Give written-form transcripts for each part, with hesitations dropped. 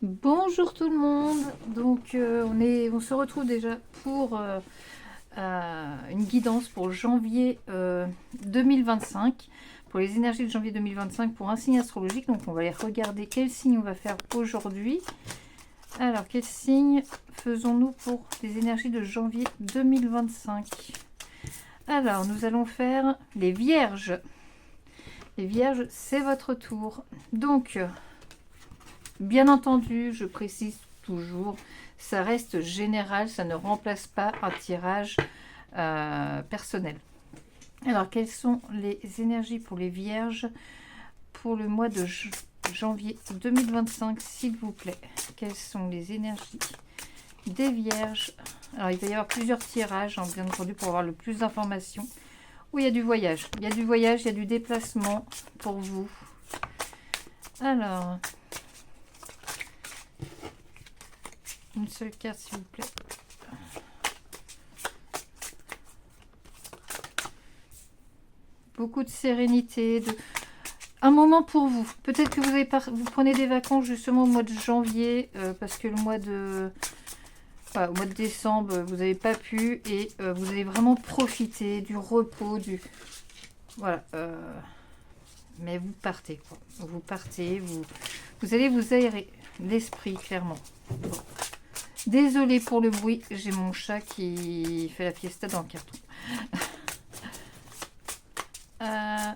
Bonjour tout le monde. Donc on se retrouve déjà pour une guidance pour janvier 2025, pour les énergies de janvier 2025 pour un signe astrologique. Donc on va aller regarder quel signe on va faire aujourd'hui. Alors quel signe faisons-nous pour les énergies de janvier 2025? Alors nous allons faire les Vierges. Les Vierges, c'est votre tour. Donc bien entendu, je précise toujours, ça reste général, ça ne remplace pas un tirage personnel. Alors, quelles sont les énergies pour les Vierges pour le mois de janvier 2025, s'il vous plaît? Quelles sont les énergies des Vierges? Alors, il va y avoir plusieurs tirages, bien entendu, pour avoir le plus d'informations. Oui, il y a du voyage. Il y a du voyage, il y a du déplacement pour vous. Alors, une seule carte, s'il vous plaît. Beaucoup de sérénité, un moment pour vous. Peut-être que vous prenez des vacances justement au mois de janvier, parce que le mois de... Enfin, au mois de décembre, vous n'avez pas pu, et vous allez vraiment profiter du repos, du... Voilà. Mais vous partez, quoi. Vous partez, vous allez vous aérer l'esprit, clairement. Bon. Désolée pour le bruit, j'ai mon chat qui fait la fiesta dans le carton.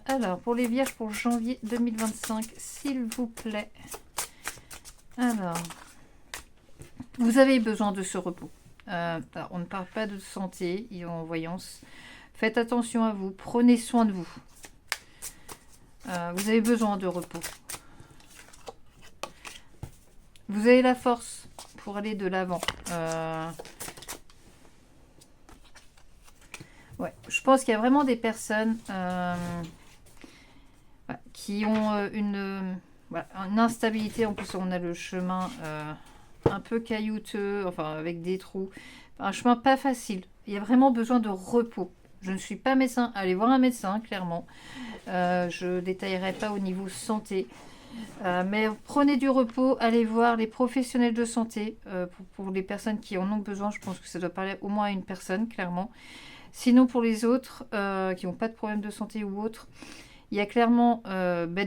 Alors, pour les Vierges, pour janvier 2025, s'il vous plaît. Alors, vous avez besoin de ce repos. Alors, on ne parle pas de santé et en voyance. Faites attention à vous, prenez soin de vous. Vous avez besoin de repos. Vous avez la force pour aller de l'avant. Ouais, je pense qu'il y a vraiment des personnes qui ont une instabilité. En plus, on a le chemin un peu caillouteux, enfin avec des trous. Un chemin pas facile. Il y a vraiment besoin de repos. Je ne suis pas médecin. Allez voir un médecin, clairement. Je ne détaillerai pas au niveau santé. Mais prenez du repos, allez voir les professionnels de santé. Pour les personnes qui en ont besoin, je pense que ça doit parler au moins à une personne, clairement. Sinon, pour les autres qui n'ont pas de problème de santé ou autre, il y a clairement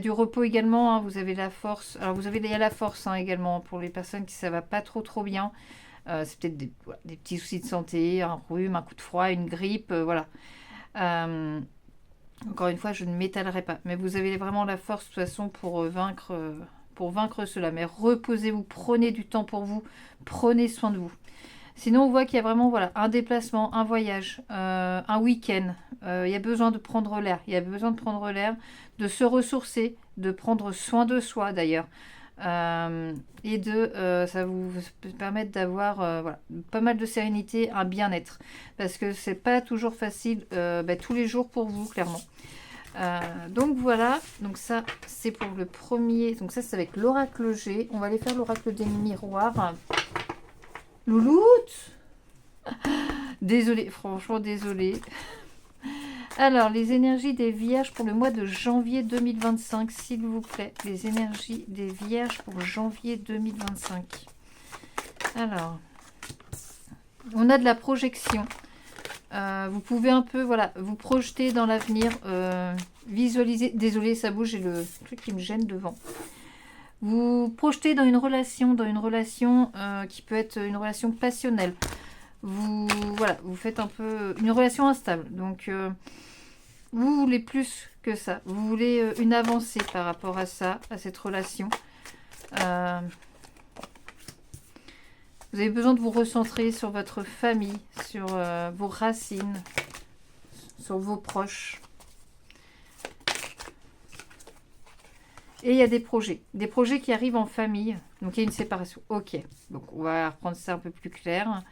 du repos également. Hein, vous avez la force. Alors, il y a la force également pour les personnes qui ça va pas trop bien. C'est peut-être des petits soucis de santé, un rhume, un coup de froid, une grippe, voilà. Encore une fois, je ne m'étalerai pas. Mais vous avez vraiment la force, de toute façon, pour vaincre cela. Mais reposez-vous, prenez du temps pour vous, prenez soin de vous. Sinon, on voit qu'il y a vraiment un déplacement, un voyage, un week-end. Il y a besoin de prendre l'air. Il y a besoin de prendre l'air, de se ressourcer, de prendre soin de soi d'ailleurs. Et ça vous permettre d'avoir pas mal de sérénité, un bien-être. Parce que c'est pas toujours facile tous les jours pour vous, clairement. Donc voilà, donc ça c'est pour le premier. Donc ça c'est avec l'oracle G. On va aller faire l'oracle des miroirs. Louloute! Désolée, franchement désolée. Alors, les énergies des Vierges pour le mois de janvier 2025, s'il vous plaît. Les énergies des Vierges pour janvier 2025. Alors, on a de la projection. Vous pouvez un peu, vous projeter dans l'avenir, visualiser. Désolée, ça bouge, j'ai le truc qui me gêne devant. Vous projetez dans une relation qui peut être une relation passionnelle. Vous faites un peu une relation instable. Donc, vous voulez plus que ça. Vous voulez une avancée par rapport à ça, à cette relation. Vous avez besoin de vous recentrer sur votre famille, sur vos racines, sur vos proches. Et il y a des projets qui arrivent en famille. Donc il y a une séparation. Ok, donc on va reprendre ça un peu plus clair.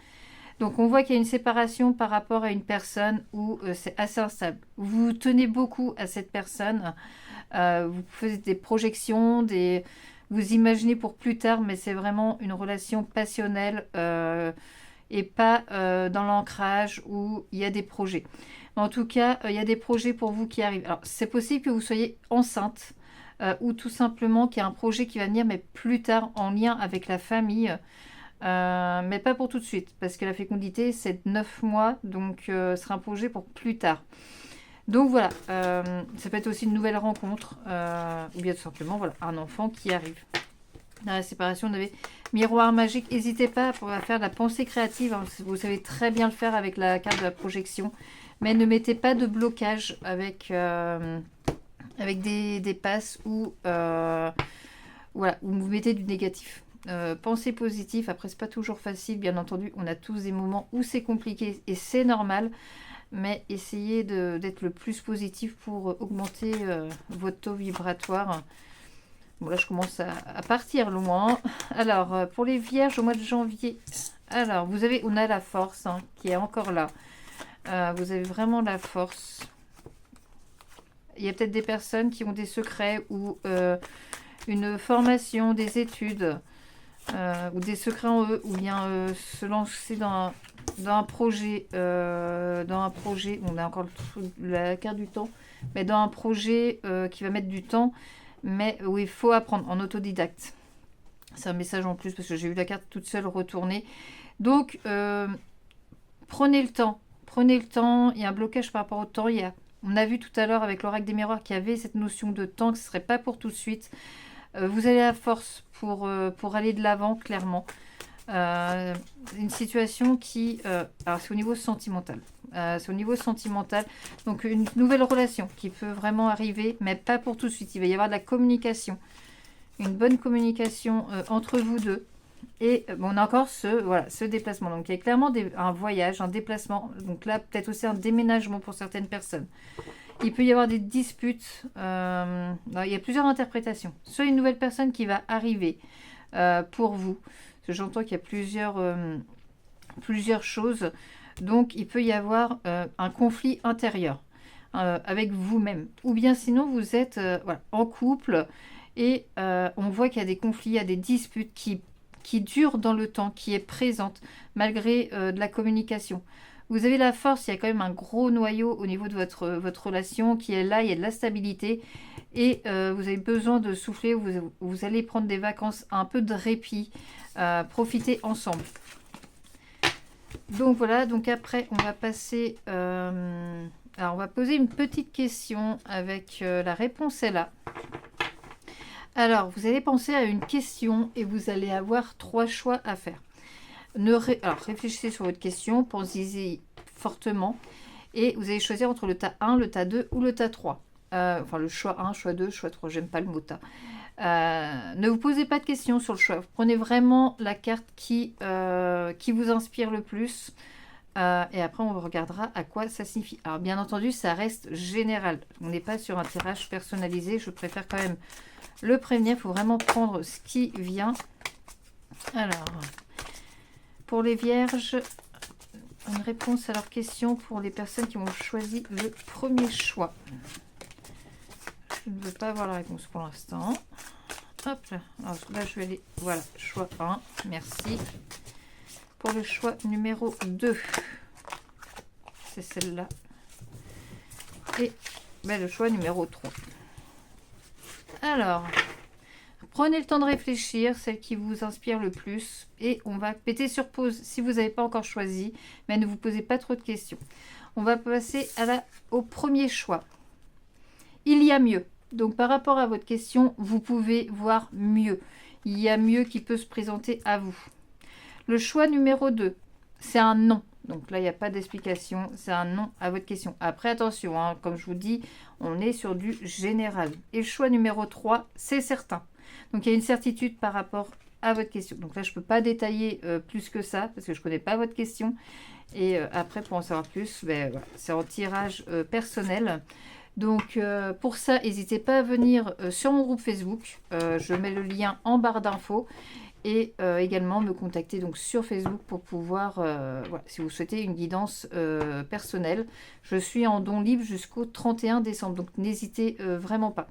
Donc on voit qu'il y a une séparation par rapport à une personne où c'est assez instable. Vous tenez beaucoup à cette personne. Vous faites des projections, vous imaginez pour plus tard, mais c'est vraiment une relation passionnelle et pas dans l'ancrage où il y a des projets. En tout cas, il y a des projets pour vous qui arrivent. Alors c'est possible que vous soyez enceinte. ou tout simplement qu'il y a un projet qui va venir, mais plus tard en lien avec la famille. Mais pas pour tout de suite, parce que la fécondité, c'est 9 mois, donc ce sera un projet pour plus tard. Donc voilà, ça peut être aussi une nouvelle rencontre, ou bien tout simplement voilà, un enfant qui arrive. Dans la séparation, on avait miroir magique. N'hésitez pas à faire de la pensée créative. Hein. Vous savez très bien le faire avec la carte de la projection. Mais ne mettez pas de blocage avec des passes ou voilà, où vous mettez du négatif. Pensée positive, après c'est pas toujours facile, bien entendu. On a tous des moments où c'est compliqué et c'est normal. Mais essayez d'être le plus positif pour augmenter votre taux vibratoire. Bon, là, je commence à partir loin. Alors, pour les vierges, au mois de janvier, alors, on a la force hein, qui est encore là. Vous avez vraiment la force. Il y a peut-être des personnes qui ont des secrets ou une formation, des études, ou des secrets en eux, ou bien se lancer dans un projet, on a encore la carte du temps, mais dans un projet qui va mettre du temps, mais où il faut apprendre en autodidacte. C'est un message en plus parce que j'ai vu la carte toute seule retourner. Donc, prenez le temps. Il y a un blocage par rapport au temps. On a vu tout à l'heure avec l'oracle des miroirs qu'il y avait cette notion de temps, que ce ne serait pas pour tout de suite. Vous avez la force pour aller de l'avant, clairement. Une situation qui... alors, c'est au niveau sentimental. Donc, une nouvelle relation qui peut vraiment arriver, mais pas pour tout de suite. Il va y avoir de la communication. Une bonne communication entre vous deux. Et on a encore ce déplacement. Donc, il y a clairement un voyage, un déplacement. Donc là, peut-être aussi un déménagement pour certaines personnes. Il peut y avoir des disputes. Il y a plusieurs interprétations. Soit une nouvelle personne qui va arriver pour vous. Parce que j'entends qu'il y a plusieurs choses. Donc, il peut y avoir un conflit intérieur avec vous-même. Ou bien sinon, vous êtes en couple et on voit qu'il y a des conflits, il y a des disputes qui durent dans le temps, qui est présente malgré de la communication. Vous avez la force, il y a quand même un gros noyau au niveau de votre relation qui est là, il y a de la stabilité et vous avez besoin de souffler, vous allez prendre des vacances, un peu de répit, profiter ensemble. Donc voilà, donc après on va passer, alors on va poser une petite question avec la réponse est là. Alors vous allez penser à une question et vous allez avoir 3 choix à faire. Alors réfléchissez sur votre question, pensez-y fortement et vous allez choisir entre le tas 1, le tas 2 ou le tas 3. Enfin le choix 1, choix 2, choix 3, j'aime pas le mot tas. Ne vous posez pas de questions sur le choix. Vous prenez vraiment la carte qui vous inspire le plus. Et après, on regardera à quoi ça signifie. Alors, bien entendu, ça reste général. On n'est pas sur un tirage personnalisé. Je préfère quand même le prévenir. Il faut vraiment prendre ce qui vient. Alors, pour les vierges, une réponse à leurs questions pour les personnes qui ont choisi le premier choix. Je ne veux pas avoir la réponse pour l'instant. Hop là. Alors là, je vais aller. Voilà, choix 1. Merci. Pour le choix numéro 2, c'est celle-là. Et le choix numéro 3. Alors, prenez le temps de réfléchir, celle qui vous inspire le plus. Et on va péter sur pause si vous n'avez pas encore choisi. Mais ne vous posez pas trop de questions. On va passer au premier choix. Il y a mieux. Donc, par rapport à votre question, vous pouvez voir mieux. Il y a mieux qui peut se présenter à vous. Le choix numéro 2, c'est un non. Donc là, il n'y a pas d'explication. C'est un non à votre question. Après, attention, hein, comme je vous dis, on est sur du général. Et le choix numéro 3, c'est certain. Donc, il y a une certitude par rapport à votre question. Donc là, je ne peux pas détailler plus que ça parce que je ne connais pas votre question. Et après, pour en savoir plus, voilà, c'est en tirage personnel. Donc, pour ça, n'hésitez pas à venir sur mon groupe Facebook. Je mets le lien en barre d'infos. Et également me contacter donc sur Facebook pour pouvoir, voilà, si vous souhaitez une guidance personnelle. Je suis en don libre jusqu'au 31 décembre, donc n'hésitez vraiment pas.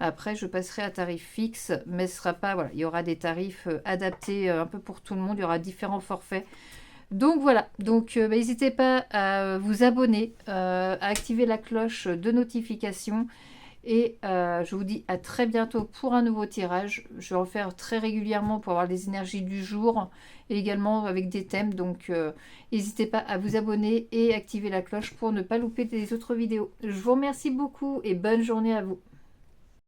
Après, je passerai à tarif fixe, mais ce sera pas, voilà, il y aura des tarifs adaptés un peu pour tout le monde, il y aura différents forfaits. Donc voilà, donc n'hésitez pas à vous abonner, à activer la cloche de notification. Et je vous dis à très bientôt pour un nouveau tirage. Je vais en faire très régulièrement pour avoir les énergies du jour et également avec des thèmes. Donc n'hésitez pas à vous abonner et activer la cloche pour ne pas louper les autres vidéos. Je vous remercie beaucoup et bonne journée à vous.